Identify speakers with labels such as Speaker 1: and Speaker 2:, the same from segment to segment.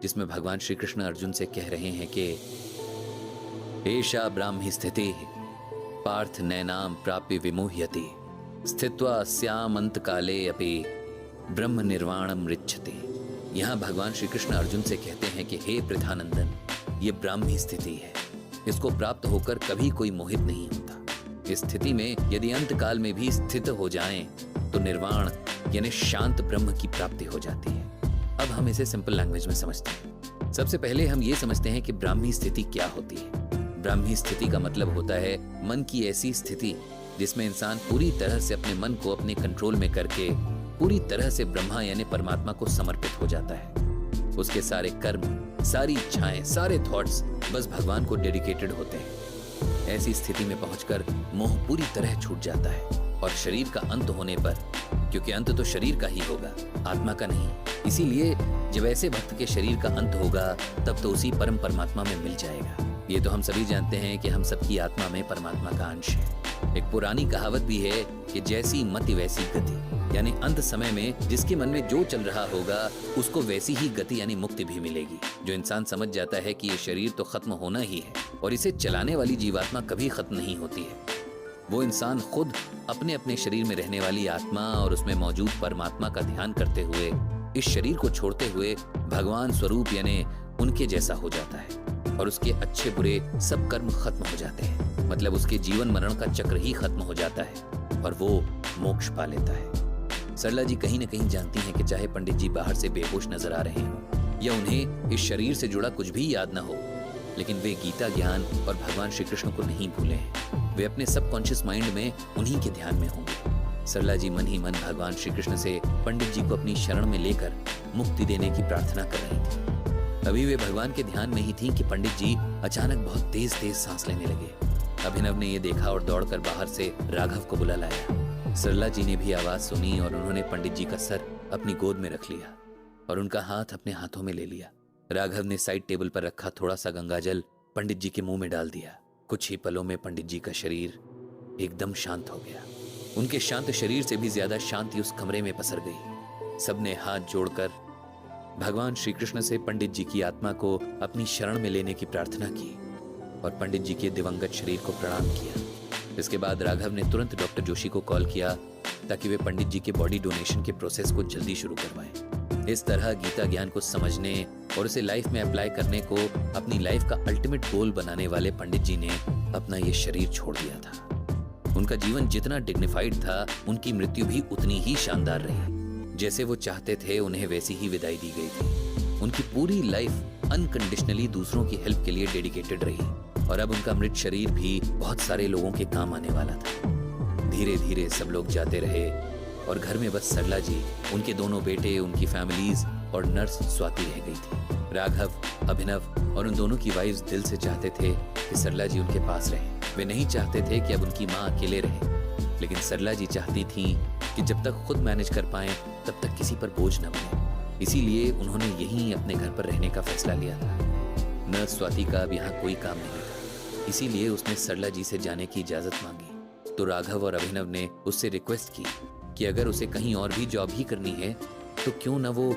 Speaker 1: जिसमें भगवान श्री कृष्ण अर्जुन से कह रहे हैं कि एषा ब्राह्मी स्थिति पार्थ नैनाम प्राप्य विमुह्यति स्थित्वा अस्याम अंत काले अपि ब्रह्म निर्वाणम रिच्छति। यहाँ भगवान श्री कृष्ण अर्जुन से कहते हैं कि हे पृथानंदन, ये ब्राह्मी स्थिति है, इसको प्राप्त होकर कभी कोई मोहित नहीं होता। इस स्थिति में यदि अंत काल में भी स्थित हो जाएं, तो निर्वाण यानी शांत ब्रह्म की प्राप्ति हो जाती है। अब हम इसे सिंपल लैंग्वेज में समझते हैं। सबसे पहले हम ये समझते हैं कि ब्राह्मी स्थिति क्या होती है। ब्राह्मी स्थिति का मतलब होता है मन की ऐसी स्थिति जिसमें इंसान पूरी तरह से अपने मन को अपने कंट्रोल में करके पूरी तरह से ब्रह्मा यानी परमात्मा को समर्पित हो जाता है। उसके सारे कर्म, सारी इच्छाएं, सारे थॉट्स बस भगवान को डेडिकेटेड होते हैं। ऐसी स्थिति में पहुंचकर मोह पूरी तरह छूट जाता है और शरीर का अंत होने पर, क्योंकि अंत तो शरीर का ही होगा, आत्मा का नहीं, इसीलिए जब ऐसे भक्त के शरीर का अंत होगा तब तो उसी परम परमात्मा में मिल जाएगा। ये तो हम सभी जानते हैं कि हम सबकी आत्मा में परमात्मा का अंश है। एक पुरानी कहावत भी है कि जैसी मति वैसी गति, यानी अंत समय में जिसके मन में जो चल रहा होगा उसको वैसी ही गति यानी मुक्ति भी मिलेगी। जो इंसान समझ जाता है कि ये शरीर तो खत्म होना ही है और इसे चलाने वाली जीवात्मा कभी खत्म नहीं होती है, वो इंसान खुद अपने अपने शरीर में रहने वाली आत्मा और उसमें मौजूद परमात्मा का ध्यान करते हुए इस शरीर को छोड़ते हुए भगवान स्वरूप यानी उनके जैसा हो जाता है और उसके अच्छे बुरे सब कर्म खत्म हो जाते हैं। मतलब उसके जीवन मरण का चक्र ही खत्म हो जाता है और वो मोक्ष पा लेता है। सरला जी कहीं न कहीं जानती हैं कि चाहे पंडित जी बाहर से बेहोश नजर आ रहे हों या उन्हें इस शरीर से जुड़ा कुछ भी याद न हो, लेकिन वे गीता ज्ञान और भगवान श्री कृष्ण को नहीं भूले हैं। वे अपने सबकॉन्शियस माइंड में उन्हीं के ध्यान में होंगे। सरला जी मन ही मन भगवान श्री कृष्ण से पंडित जी को अपनी शरण में लेकर मुक्ति देने की प्रार्थना कर रही थी। अभी वे भगवान के ध्यान में ही थी कि पंडित जी अचानक बहुत तेज तेज सांस लेने लगे। अभिनव ने यह देखा और दौड़कर बाहर से राघव को बुला लाया। सरला जी ने भी आवाज सुनी और उन्होंने पंडित जी का सर अपनी गोद में रख लिया और उनका हाथ अपने हाथों में ले लिया। राघव ने साइड टेबल पर रखा थोड़ा सा गंगाजल पंडित जी के मुंह में डाल दिया। कुछ ही पलों में पंडित जी का शरीर एकदम शांत हो गया। उनके शांत शरीर से भी ज्यादा शांति उस कमरे में पसर गई। सबने हाथ जोड़कर भगवान श्री कृष्ण से पंडित जी की आत्मा को अपनी शरण में लेने की प्रार्थना की और पंडित जी के दिवंगत शरीर को प्रणाम किया। इसके बाद राघव ने तुरंत डॉक्टर जोशी को कॉल किया ताकि वे पंडित जी के बॉडी डोनेशन के प्रोसेस को जल्दी शुरू करवाएं। इस तरह गीता ज्ञान को समझने और उसे लाइफ में अप्लाई करने को अपनी लाइफ का अल्टीमेट गोल बनाने वाले पंडित जी ने अपना ये शरीर छोड़ दिया था। उनका जीवन जितना डिग्निफाइड था, उनकी मृत्यु भी उतनी ही शानदार रही। जैसे वो चाहते थे उन्हें वैसी ही विदाई दी गई थी। उनकी पूरी लाइफ अनकंडीशनली दूसरों की हेल्प के लिए डेडिकेटेड रही और अब उनका मृत शरीर भी बहुत सारे लोगों के काम आने वाला था। धीरे धीरे सब लोग जाते रहे और घर में बस सरला जी, उनके दोनों बेटे, उनकी फैमिलीज और नर्स स्वाति रह गई थी। राघव, अभिनव और उन दोनों की वाइफ्स दिल से चाहते थे कि सरला जी उनके पास रहें। वे नहीं चाहते थे कि अब उनकी माँ अकेले रहे, लेकिन सरला जी चाहती थीं कि जब तक खुद मैनेज कर पाएं तब तक किसी पर बोझ न बने। इसीलिए उन्होंने यहीं अपने घर पर रहने का फैसला लिया था। नर्स स्वाति का अब यहाँ कोई काम नहीं था, इसीलिए उसने सरला जी से जाने की इजाजत मांगी। तो राघव और अभिनव ने उससे रिक्वेस्ट की कि अगर उसे कहीं और भी जॉब ही करनी है तो क्यों न वो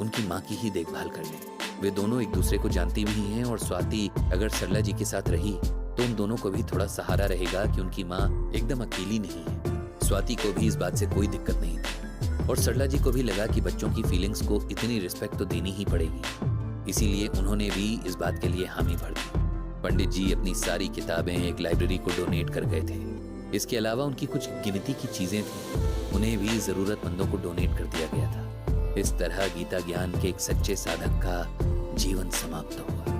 Speaker 1: उनकी माँ की ही देखभाल कर ले। वे दोनों एक दूसरे को जानती भी हैं और स्वाति अगर सरला जी के साथ रही तो उन दोनों को भी थोड़ा सहारा रहेगा कि उनकी माँ एकदम अकेली नहीं है। स्वाति को भी इस बात से कोई दिक्कत नहीं थी और सरला जी को भी लगा कि बच्चों की फीलिंग्स को इतनी रिस्पेक्ट तो देनी ही पड़ेगी, इसीलिए उन्होंने भी इस बात के लिए हामी भर दी। पंडित जी अपनी सारी किताबें एक लाइब्रेरी को डोनेट कर गए थे। इसके अलावा उनकी कुछ गिनती की चीजें थी, उन्हें भी जरूरतमंदों को डोनेट कर दिया गया था। इस तरह गीता ज्ञान के एक सच्चे साधक का जीवन समाप्त हुआ।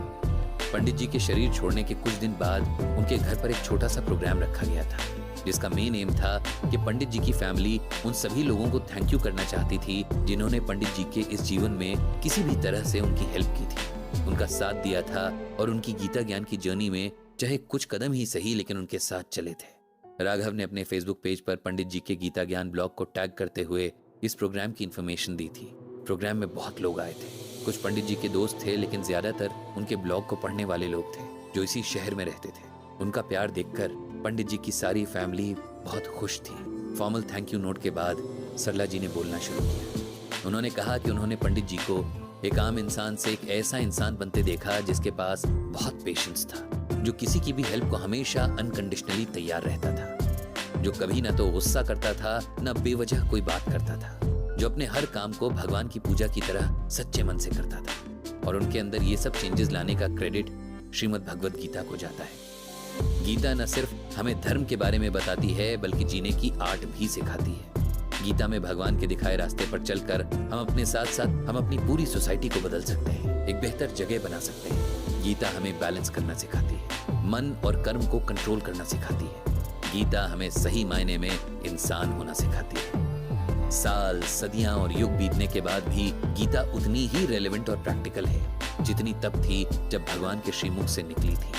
Speaker 1: पंडित जी के शरीर छोड़ने के कुछ दिन बाद उनके घर पर एक छोटा सा प्रोग्राम रखा गया था, जिसका मेन एम था कि पंडित जी की फैमिली उन सभी लोगों को थैंक यू करना चाहती थी जिन्होंने पंडित जी के इस जीवन में किसी भी तरह से उनकी हेल्प की थी, उनका साथ दिया था और उनकी गीता ज्ञान की जर्नी में चाहे कुछ कदम ही सही लेकिन उनके साथ चले थे। राघव ने अपने फेसबुक पेज पर पंडित जी के गीता ज्ञान ब्लॉग को टैग करते हुए इस प्रोग्राम की इन्फॉर्मेशन दी थी। प्रोग्राम में बहुत लोग आए थे। कुछ पंडित जी के दोस्त थे, लेकिन ज्यादातर उनके ब्लॉग को पढ़ने वाले लोग थे जो इसी शहर में रहते थे। उनका प्यार देखकर पंडित जी की सारी फैमिली बहुत खुश थी। फॉर्मल थैंक यू नोट के बाद सरला जी ने बोलना शुरू किया। उन्होंने कहा कि उन्होंने पंडित जी को एक आम इंसान से एक ऐसा इंसान बनते देखा जिसके पास बहुत पेशेंस था, जो किसी की भी हेल्प को हमेशा अनकंडीशनली तैयार रहता था, जो कभी ना तो गुस्सा करता था न बेवजह कोई बात करता था, जो अपने हर काम को भगवान की पूजा की तरह सच्चे मन से करता था। और उनके अंदर ये सब चेंजेस लाने का क्रेडिट श्रीमद् भगवत गीता को जाता है। गीता न सिर्फ हमें धर्म के बारे में बताती है बल्कि जीने की आर्ट भी सिखाती है। गीता में भगवान के दिखाए रास्ते पर चलकर हम अपने साथ साथ हम अपनी पूरी सोसाइटी को बदल सकते हैं, एक बेहतर जगह बना सकते हैं। गीता हमें बैलेंस करना सिखाती है, मन और कर्म को कंट्रोल करना सिखाती है। गीता हमें सही मायने में इंसान होना सिखाती है। साल, सदियां और युग बीतने के बाद भी गीता उतनी ही रेलेवेंट और प्रैक्टिकल है जितनी तब थी जब भगवान के श्रीमुख से निकली थी।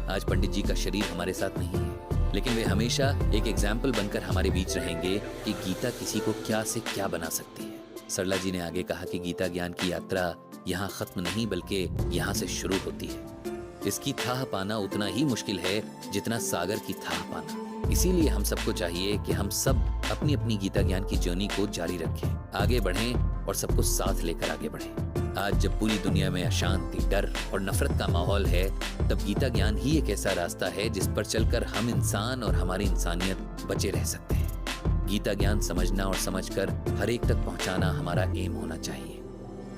Speaker 1: आज पंडित जी का शरीर हमारे साथ नहीं है, लेकिन वे हमेशा एक एग्जाम्पल बनकर हमारे बीच रहेंगे कि गीता किसी को क्या से क्या बना सकती है। सरला जी ने आगे कहा कि गीता ज्ञान की यात्रा यहाँ खत्म नहीं बल्कि यहाँ से शुरू होती है। इसकी थाह पाना उतना ही मुश्किल है जितना सागर की थाह पाना। इसीलिए हम सबको चाहिए कि हम सब अपनी अपनी गीता ज्ञान की जर्नी को जारी रखें, आगे बढ़ें और सबको साथ लेकर आगे बढ़ें। आज जब पूरी दुनिया में अशांति, डर और नफरत का माहौल है, तब गीता ज्ञान ही एक ऐसा रास्ता है जिस पर चलकर हम इंसान और हमारी इंसानियत बचे रह सकते हैं। गीता ज्ञान समझना और समझकर हर एक तक पहुंचाना हमारा एम होना चाहिए।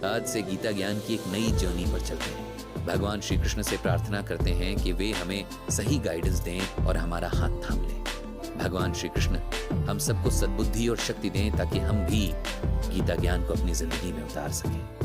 Speaker 1: आज से गीता ज्ञान की एक नई जर्नी पर चलते हैं। भगवान श्री कृष्ण से प्रार्थना करते हैं कि वे हमें सही गाइडेंस दें और हमारा हाथ थाम लें। भगवान श्री कृष्ण हम सबको सद्बुद्धि और शक्ति दें ताकि हम भी गीता ज्ञान को अपनी जिंदगी में उतार सकें।